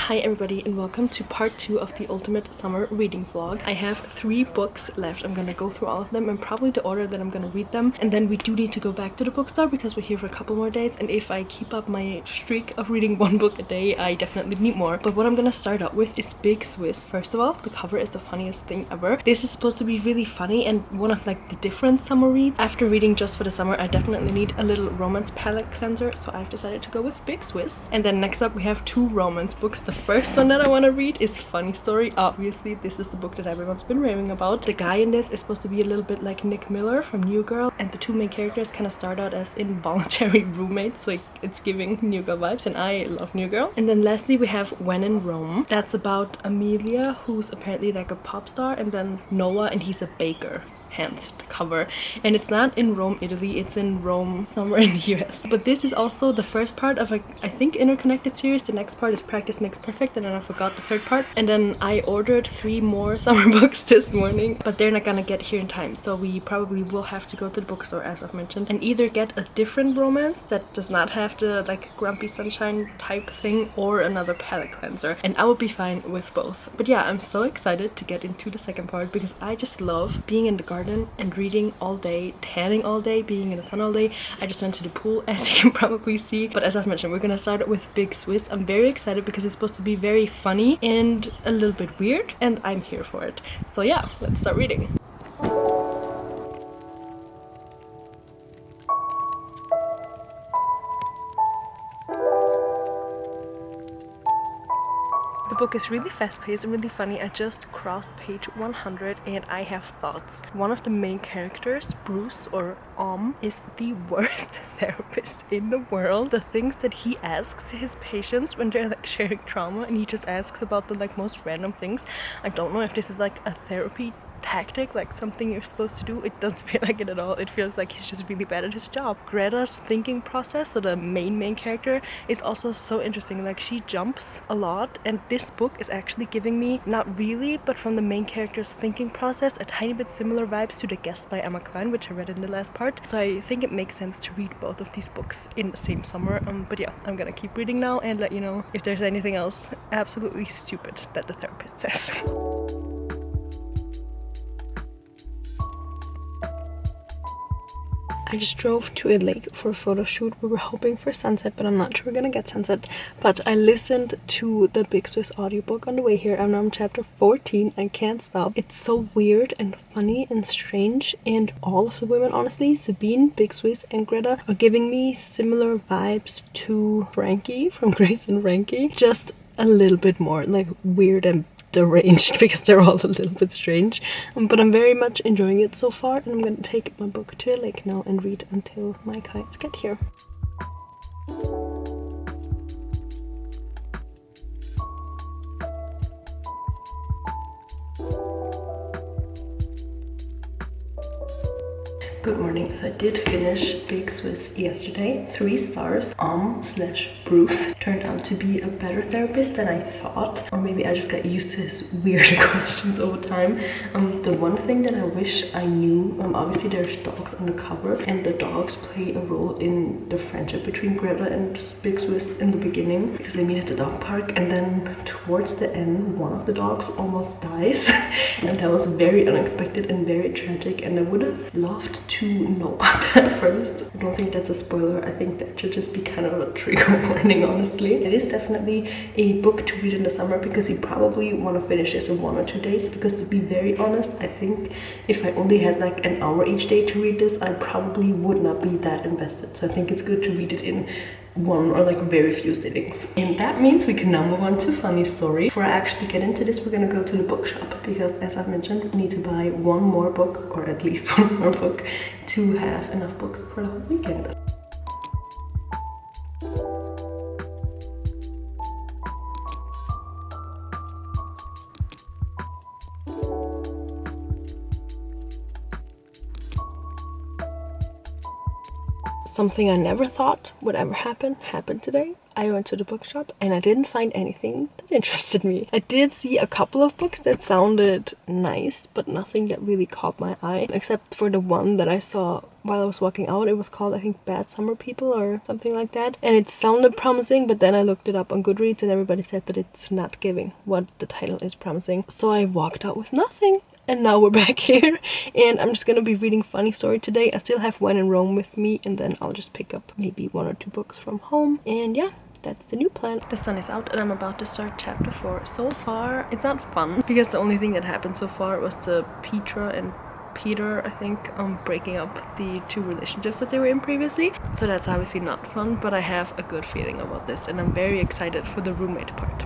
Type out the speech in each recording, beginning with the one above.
Hi everybody and welcome to part 2 of the ultimate summer reading vlog. I have 3 books left. I'm gonna go through all of them and probably the order that I'm gonna read them, and then we do need to go back to the bookstore because we're here for a couple more days, and if I keep up my streak of reading one book a day, I definitely need more. But what I'm gonna start out with is Big Swiss. First of all, the cover is the funniest thing ever. This is supposed to be really funny and one of like the different summer reads. After reading just for the summer, I definitely need a little romance palette cleanser, so I've decided to go with Big Swiss. And then next up we have 2 romance books. The first one that I want to read is Funny Story. Obviously this is the book that everyone's been raving about. The guy in this is supposed to be a little bit like Nick Miller from New Girl, and the 2 main characters kind of start out as involuntary roommates, so it's giving New Girl vibes, and I love New Girl. And then lastly we have When in Rome. That's about Amelia, who's apparently like a pop star, and then Noah, and he's a baker. Hence the cover, and it's not in Rome, Italy, it's in Rome, somewhere in the US. But this is also the first part of a, I think, interconnected series. The next part is Practice Makes Perfect, and then I forgot the third part. And then I ordered 3 more summer books this morning, but they're not gonna get here in time, so we probably will have to go to the bookstore, as I've mentioned, and either get a different romance that does not have the like Grumpy Sunshine type thing, or another palette cleanser, and I would be fine with both. But yeah, I'm so excited to get into the second part because I just love being in the garden and reading all day, tanning all day, being in the sun all day. I just went to the pool, as you can probably see. But as I've mentioned, we're gonna start with Big Swiss. I'm very excited because it's supposed to be very funny and a little bit weird, and I'm here for it. So yeah, let's start reading. The book is really fast-paced and really funny. I just crossed page 100 and I have thoughts. One of the main characters, Bruce, or is the worst therapist in the world. The things that he asks his patients when they're like sharing trauma, and he just asks about the like most random things. I don't know if this is like a therapy tactic, like something you're supposed to do. It doesn't feel like it at all. It feels like he's just really bad at his job. Greta's thinking process, so the main character, is also so interesting. Like, she jumps a lot, and this book is actually giving me, not really, but from the main character's thinking process, a tiny bit similar vibes to The Guest by Emma Klein, which I read in the last part. So I think it makes sense to read both of these books in the same summer. But yeah, I'm gonna keep reading now and let you know if there's anything else absolutely stupid that the therapist says. I just drove to a lake for a photo shoot. We were hoping for sunset, but I'm not sure we're gonna get sunset. But I listened to the Big Swiss audiobook on the way here. I'm now on chapter 14. I can't stop. It's so weird and funny and strange, and all of the women, honestly, Sabine, Big Swiss, and Greta, are giving me similar vibes to Frankie from Grace and Frankie. Just a little bit more like weird and deranged, because they're all a little bit strange, but I'm very much enjoying it so far, and I'm gonna take my book to a lake now and read until my clients get here. Good morning. So I did finish Big Swiss yesterday. 3 stars. / Bruce turned out to be a better therapist than I thought, or maybe I just got used to his weird questions over time. The one thing that I wish I knew, obviously there's dogs on the cover, and the dogs play a role in the friendship between Greta and Big Swiss in the beginning, because they meet at the dog park, and then towards the end one of the dogs almost dies and that was very unexpected and very tragic, and I would have loved to know about that first. I don't think that's a spoiler. I think that should just be kind of a trigger warning, honestly. It is definitely a book to read in the summer because you probably want to finish this in 1 or 2 days, because to be very honest, I think if I only had like an hour each day to read this, I probably would not be that invested. So I think it's good to read it in 1 or like very few sittings. And that means we can now move on to Funny Story. Before I actually get into this, we're gonna go to the bookshop because, as I've mentioned, we need to buy 1 more book, or at least 1 more book, to have enough books for the whole weekend. Something I never thought would ever happen happened today. I went to the bookshop and I didn't find anything that interested me. I did see a couple of books that sounded nice, but nothing that really caught my eye, except for the one that I saw while I was walking out. It was called, I think, Bad Summer People or something like that. And it sounded promising, but then I looked it up on Goodreads and everybody said that it's not giving what the title is promising. So I walked out with nothing. And now we're back here, and I'm just gonna be reading funny story today. I still have When in Rome with me, and then I'll just pick up maybe 1 or 2 books from home. And yeah, that's the new plan. The sun is out and I'm about to start chapter 4. So far, it's not fun because the only thing that happened so far was the Petra and Peter, I think, breaking up the 2 relationships that they were in previously. So that's obviously not fun, but I have a good feeling about this and I'm very excited for the roommate part.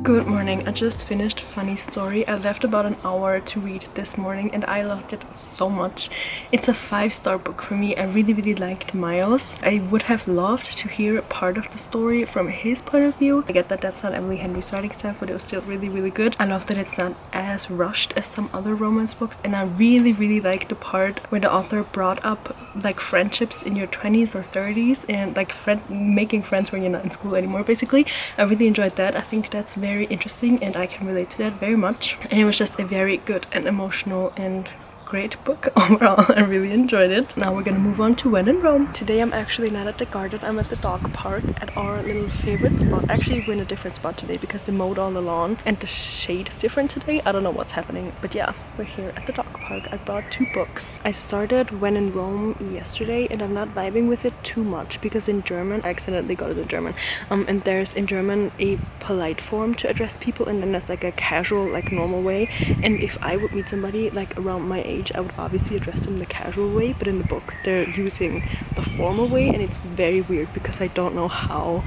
Good morning. I just finished Funny Story. I left about an hour to read this morning and I loved it so much. It's a 5-star book for me. I really liked Miles. I would have loved to hear part of the story from his point of view. I get that that's not Emily Henry's writing style, but it was still really good. I love that it's not as rushed as some other romance books, and I really like the part where the author brought up like friendships in your 20s or 30s and like making friends when you're not in school anymore, basically. I really enjoyed that. I think that's very interesting and I can relate to that very much, and it was just a very good and emotional and great book overall. I really enjoyed it. Now we're gonna move on to When in Rome. Today I'm actually not at the garden, I'm at the dog park at our little favorite spot. Actually, we're in a different spot today because they mowed all the lawn and the shade is different today. I don't know what's happening, but yeah, we're here at the dog park. I brought 2 books. I started When in Rome yesterday and I'm not vibing with it too much because in German, I accidentally got it in German, and there's in German a polite form to address people and then there's like a casual, like normal way. And if I would meet somebody like around my age, I would obviously address them the casual way, but in the book they're using the formal way and it's very weird because I don't know how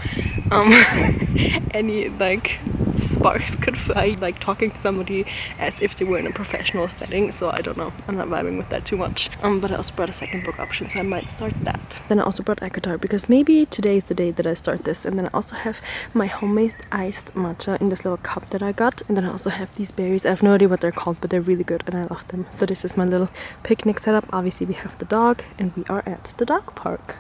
any like sparks could fly like talking to somebody as if they were in a professional setting. So I don't know, I'm not vibing with that too much. But I also brought a second book option, so I might start that. Then I also brought Akatar because maybe today is the day that I start this. And then I also have my homemade iced matcha in this little cup that I got, and then I also have these berries. I have no idea what they're called, but they're really good and I love them. So this is my little picnic setup. Obviously we have the dog and we are at the dog park.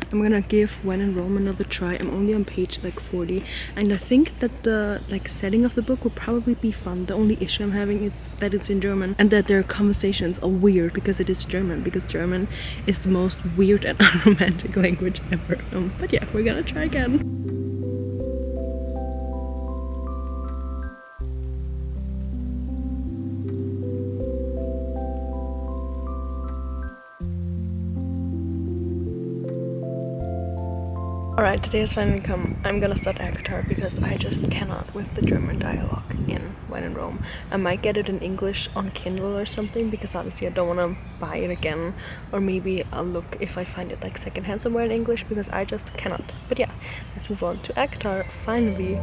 I'm gonna give When in Rome another try. I'm only on page like 40 and I think that the like setting of the book will probably be fun. The only issue I'm having is that it's in German and that their conversations are weird because it is German, because German is the most weird and unromantic language ever. But yeah, we're gonna try again. Alright, today has finally come. I'm gonna start Akatar because I just cannot with the German dialogue in When in Rome. I might get it in English on Kindle or something because obviously I don't want to buy it again, or maybe I'll look if I find it like secondhand somewhere in English because I just cannot. But yeah, let's move on to Akatar finally.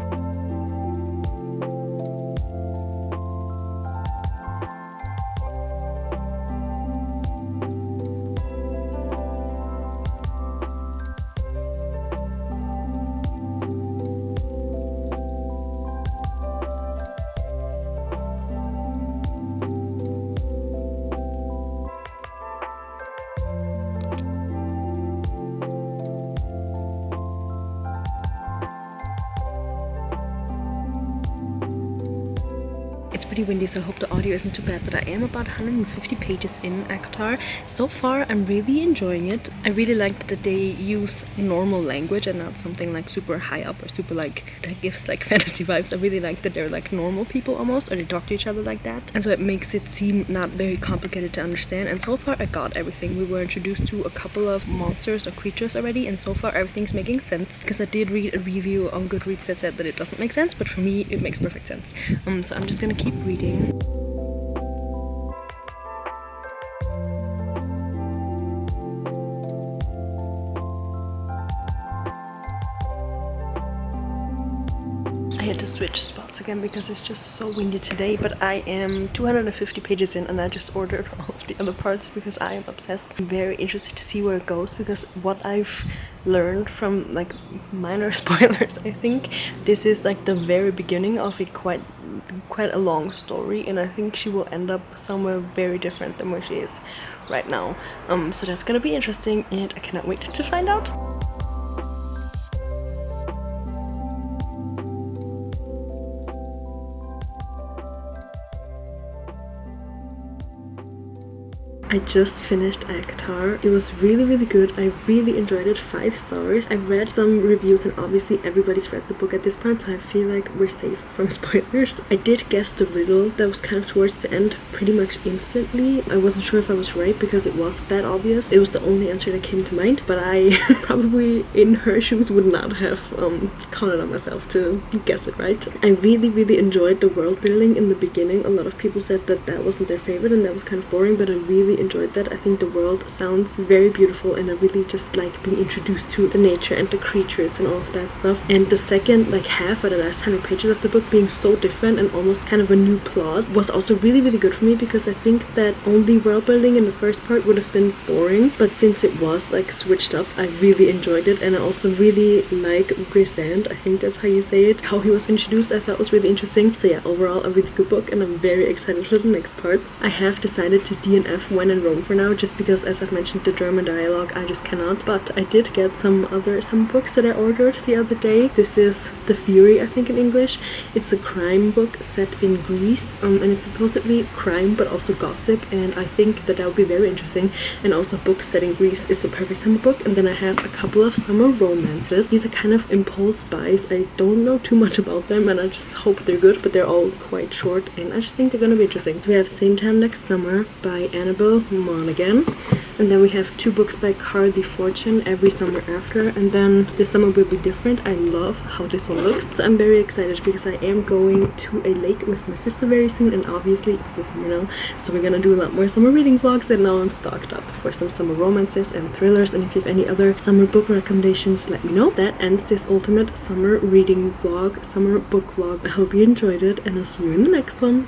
It's pretty windy, so I hope the audio isn't too bad, but I am about 150 pages in Akatar. So far, I'm really enjoying it. I really like that they use normal language and not something like super high up or super like that gives like fantasy vibes. I really like that they're like normal people almost, or they talk to each other like that. And so it makes it seem not very complicated to understand. And so far, I got everything. We were introduced to a couple of monsters or creatures already, and so far everything's making sense. Because I did read a review on Goodreads that said that it doesn't make sense, but for me, it makes perfect sense. So I'm just gonna keep reading. had to switch spots again because it's just so windy today, but I am 250 pages in and I just ordered all of the other parts because I am obsessed. I'm very interested to see where it goes because what I've learned from like minor spoilers, I think this is like the very beginning of a quite a long story, and I think she will end up somewhere very different than where she is right now. So that's gonna be interesting and I cannot wait to find out. I just finished ACOTAR. It was really good. I really enjoyed it. 5 stars. I've read some reviews and obviously everybody's read the book at this point, so I feel like we're safe from spoilers. I did guess the riddle that was kind of towards the end pretty much instantly. I wasn't sure if I was right because it was that obvious. It was the only answer that came to mind, but I probably in her shoes would not have counted on myself to guess it right. I really enjoyed the world building in the beginning. A lot of people said that that wasn't their favorite and that was kind of boring, but I really enjoyed that. I think the world sounds very beautiful and I really just like being introduced to the nature and the creatures and all of that stuff. And the second like half or the last 100 pages of the book being so different and almost kind of a new plot was also really good for me, because I think that only world building in the first part would have been boring, but since it was like switched up, I really enjoyed it. And I also really like Devyzed, I think that's how you say it, how he was introduced. I thought was really interesting. So yeah, overall a really good book and I'm very excited for the next parts. I have decided to DNF When in Rome for now, just because as I've mentioned the German dialogue I just cannot, but I did get some books that I ordered the other day. This is The Fury, I think in English. It's a crime book set in Greece, and it's supposedly crime but also gossip, and I think that would be very interesting. And also a book set in Greece is the perfect summer book. And then I have a couple of summer romances. These are kind of impulse buys. I don't know too much about them and I just hope they're good, but they're all quite short and I just think they're gonna be interesting. So we have Same Time Next Summer by Annabelle Monaghan, and then we have 2 books by Carly Fortune, Every Summer After, and then This Summer Will Be Different. I love how this one looks, so I'm very excited because I am going to a lake with my sister very soon, and obviously it's the summer now, so we're gonna do a lot more summer reading vlogs, and now I'm stocked up for some summer romances and thrillers. And if you have any other summer book recommendations, let me know. That ends this ultimate summer reading vlog, summer book vlog. I hope you enjoyed it and I'll see you in the next one.